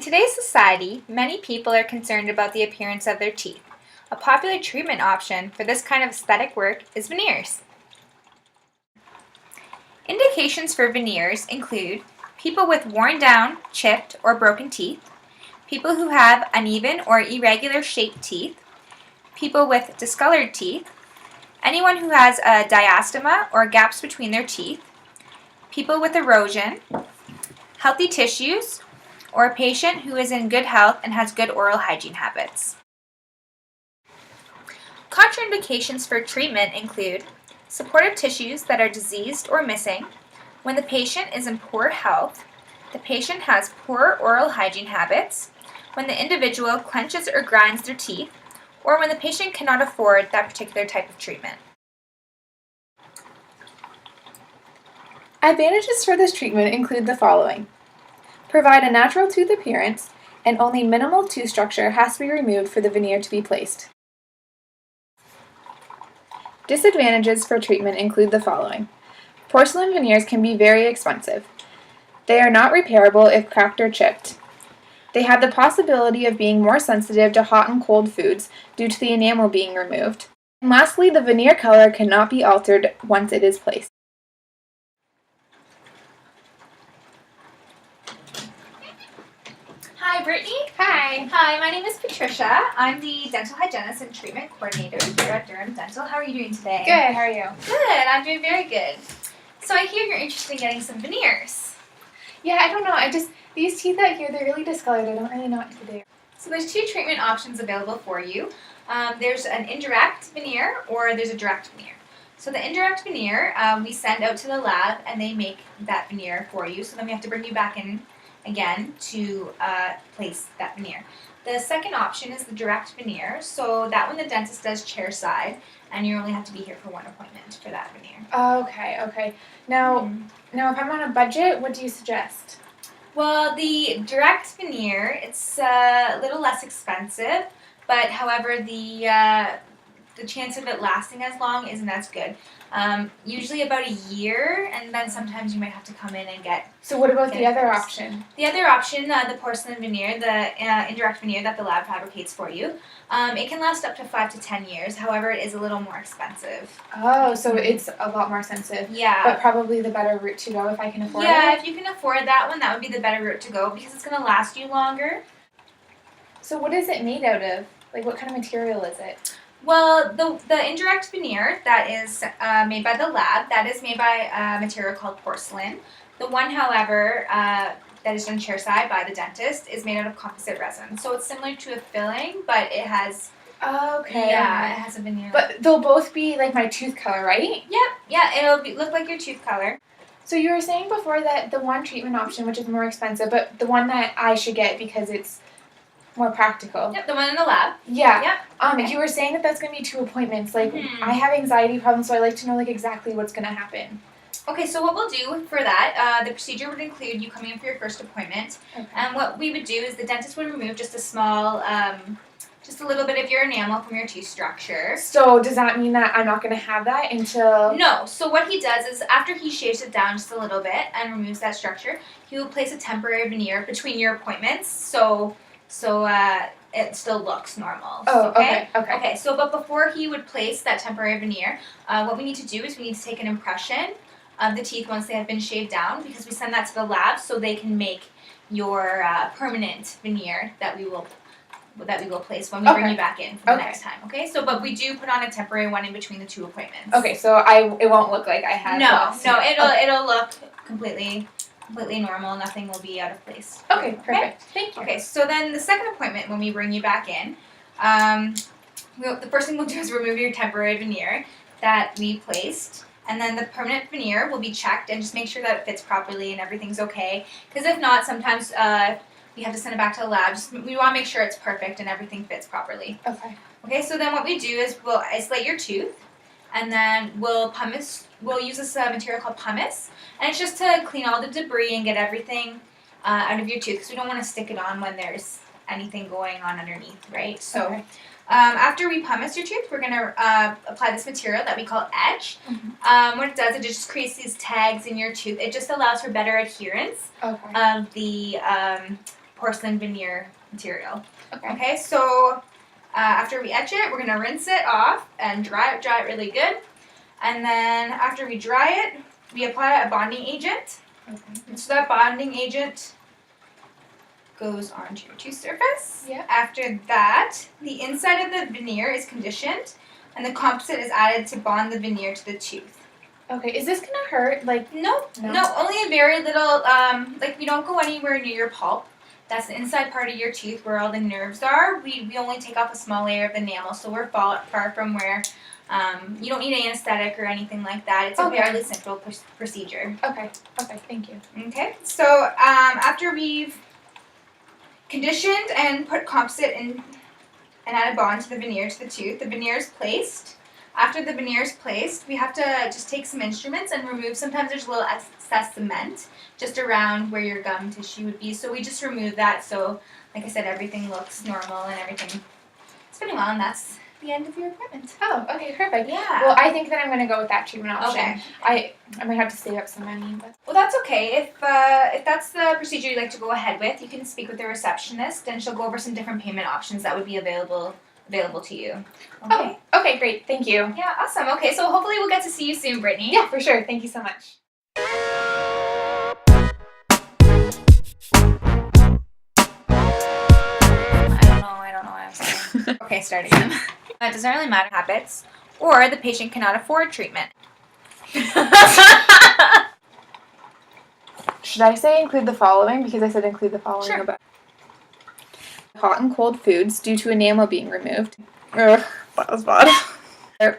today's society, many people are concerned about the appearance of their teeth. A popular treatment option for this kind of aesthetic work is veneers. Indications for veneers include people with worn down, chipped, or broken teeth, people who have uneven or irregular shaped teeth, people with discolored teeth, anyone who has a diastema or gaps between their teeth, people with erosion, healthy tissues, or a patient who is in good health and has good oral hygiene habits. Contraindications for treatment include supportive tissues that are diseased or missing, when the patient is in poor health, the patient has poor oral hygiene habits, when the individual clenches or grinds their teeth, or when the patient cannot afford that particular type of treatment. Advantages for this treatment include the following. Provide a natural tooth appearance, and only minimal tooth structure has to be removed for the veneer to be placed. Disadvantages for treatment include the following. Porcelain veneers can be very expensive. They are not repairable if cracked or chipped. They have the possibility of being more sensitive to hot and cold foods due to the enamel being removed. And lastly, the veneer color cannot be altered once it is placed. Hi, Brittany. Hi. Hi, my name is Patricia. I'm the dental hygienist and treatment coordinator here at Durham Dental. How are you doing today? Good, how are you? Good, I'm doing very good. So I hear you're interested in getting some veneers. Yeah, I don't know. These teeth out here, they're really discolored. I don't really know what to do. So there's two treatment options available for you. There's an indirect veneer or there's a direct veneer. So the indirect veneer, we send out to the lab and they make that veneer for you. So then we have to bring you back in again to place that veneer. The second option is the direct veneer. So that one the dentist does chair side and you only have to be here for one appointment for that veneer. Okay. Now if I'm on a budget, what do you suggest? Well, the direct veneer, it's a little less expensive, but however, the chance of it lasting as long isn't as good. Usually about a year, and then sometimes you might have to come in and get. So what about the other option? The other option, the porcelain veneer, the indirect veneer that the lab fabricates for you, it can last up to 5 to 10 years. However, it is a little more expensive. Oh, so it's a lot more expensive. Yeah. But probably the better route to go if I can afford it? Yeah, if you can afford that one, that would be the better route to go because it's going to last you longer. So what is it made out of? Like what kind of material is it? Well, the indirect veneer that is made by the lab, that is made by a material called porcelain. The one, however, that is done chairside by the dentist is made out of composite resin. So it's similar to a filling, but it has... Okay. Yeah, it has a veneer. But they'll both be like my tooth color, right? Yep, yeah, it'll look like your tooth color. So you were saying before that the one treatment option, which is more expensive, but the one that I should get because it's more practical. Yep, the one in the lab. Yeah. Yep. Okay. You were saying that that's going to be 2 appointments. Like, I have anxiety problems, so I like to know like exactly what's going to happen. Okay, so what we'll do for that, the procedure would include you coming in for your first appointment. Okay. And what we would do is the dentist would remove just a small, just a little bit of your enamel from your tooth structure. So does that mean that I'm not going to have that until... No. So what he does is after he shaves it down just a little bit and removes that structure, he will place a temporary veneer between your appointments. So it still looks normal. Oh, okay. Okay, so but before he would place that temporary veneer, what we need to do is we need to take an impression of the teeth once they have been shaved down because we send that to the lab so they can make your permanent veneer that we will place when we bring you back in for the next time. Okay, so but we do put on a temporary one in between the 2 appointments. Okay, so it won't look like I had lost. No, it'll look completely normal. Nothing will be out of place. Okay, perfect. Thank you. Okay, so then the second appointment when we bring you back in, the first thing we'll do is remove your temporary veneer that we placed. And then the permanent veneer will be checked and just make sure that it fits properly and everything's okay. Because if not, sometimes we have to send it back to the lab. We want to make sure it's perfect and everything fits properly. Okay. Okay, so then what we do is we'll isolate your tooth, and then we'll use this material called pumice, and it's just to clean all the debris and get everything out of your tooth because we don't want to stick it on when there's anything going on underneath, right? So. Okay. After we pumice your tooth, we're going to apply this material that we call edge. What it does, it just creates these tags in your tooth. It just allows for better adherence of the porcelain veneer material. Okay. Okay, so after we etch it, we're going to rinse it off and dry it really good. And then after we dry it, we apply a bonding agent. Okay. And so that bonding agent goes onto your tooth surface. Yeah. After that, the inside of the veneer is conditioned, and the composite is added to bond the veneer to the tooth. Okay, is this gonna hurt? Like, No, only a very little, we don't go anywhere near your pulp. That's the inside part of your tooth where all the nerves are. We only take off a small layer of the enamel, so we're far from where you don't need an anesthetic or anything like that. It's a fairly simple procedure. Okay, thank you. Okay, so after we've conditioned and put composite in and add a bond to the veneer to the tooth, the veneer is placed. After the veneer is placed, we have to just take some instruments and remove. Sometimes there's a little excess cement just around where your gum tissue would be, so we just remove that. So, like I said, everything looks normal and everything is fitting well, and that's the end of your appointment. Oh, okay, perfect. Yeah. Well, I think that I'm gonna go with that treatment option. Okay. I might have to save up some money, but Well, that's okay. If that's the procedure you'd like to go ahead with, you can speak with the receptionist, and she'll go over some different payment options that would be available to you. Okay. Oh, okay, great. Thank you. Yeah, awesome. Okay, so hopefully we'll get to see you soon, Brittany. Yeah, for sure. Thank you so much. I don't know what I'm saying. Okay, start again. It doesn't really matter habits, or the patient cannot afford treatment. Should I say include the following? Because I said include the following. Sure. About hot and cold foods due to enamel being removed. Ugh, that was bad. Why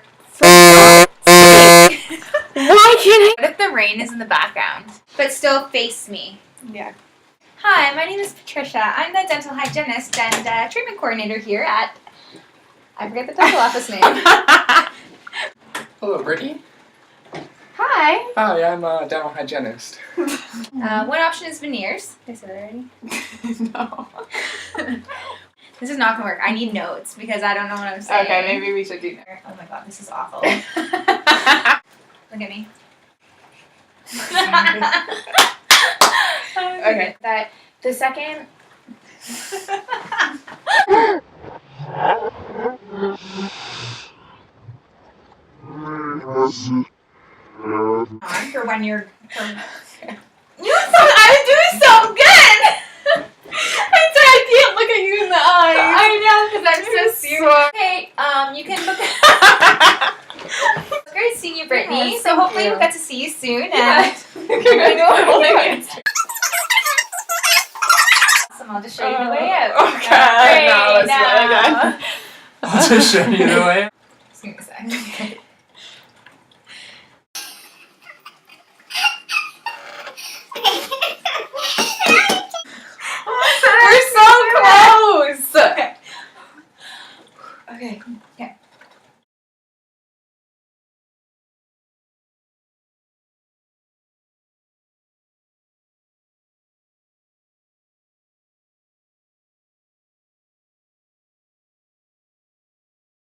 can't What if the rain is in the background, but still face me? Yeah. Hi, my name is Patricia. I'm the dental hygienist and treatment coordinator here at, I forget the dental office name. Hello, Brittany. Hi. Hi, I'm a dental hygienist. One option is veneers. Did I say that already? No. This is not going to work. I need notes because I don't know what I'm saying. Okay, maybe we should do that. Oh my god, this is awful. Look at me. Okay. That the second. For when you're. I was doing so good! I can't look at you in the eyes. I know, because I'm so serious. Okay, you can look. It's great seeing you, Brittany. Yes, so thank hopefully you. we'll get to see you soon. Yeah. Awesome, I'll just show you the way out. Okay, now let's do it again. I'll just show you the way. Just give me a sec. We're so close. Okay. Yeah.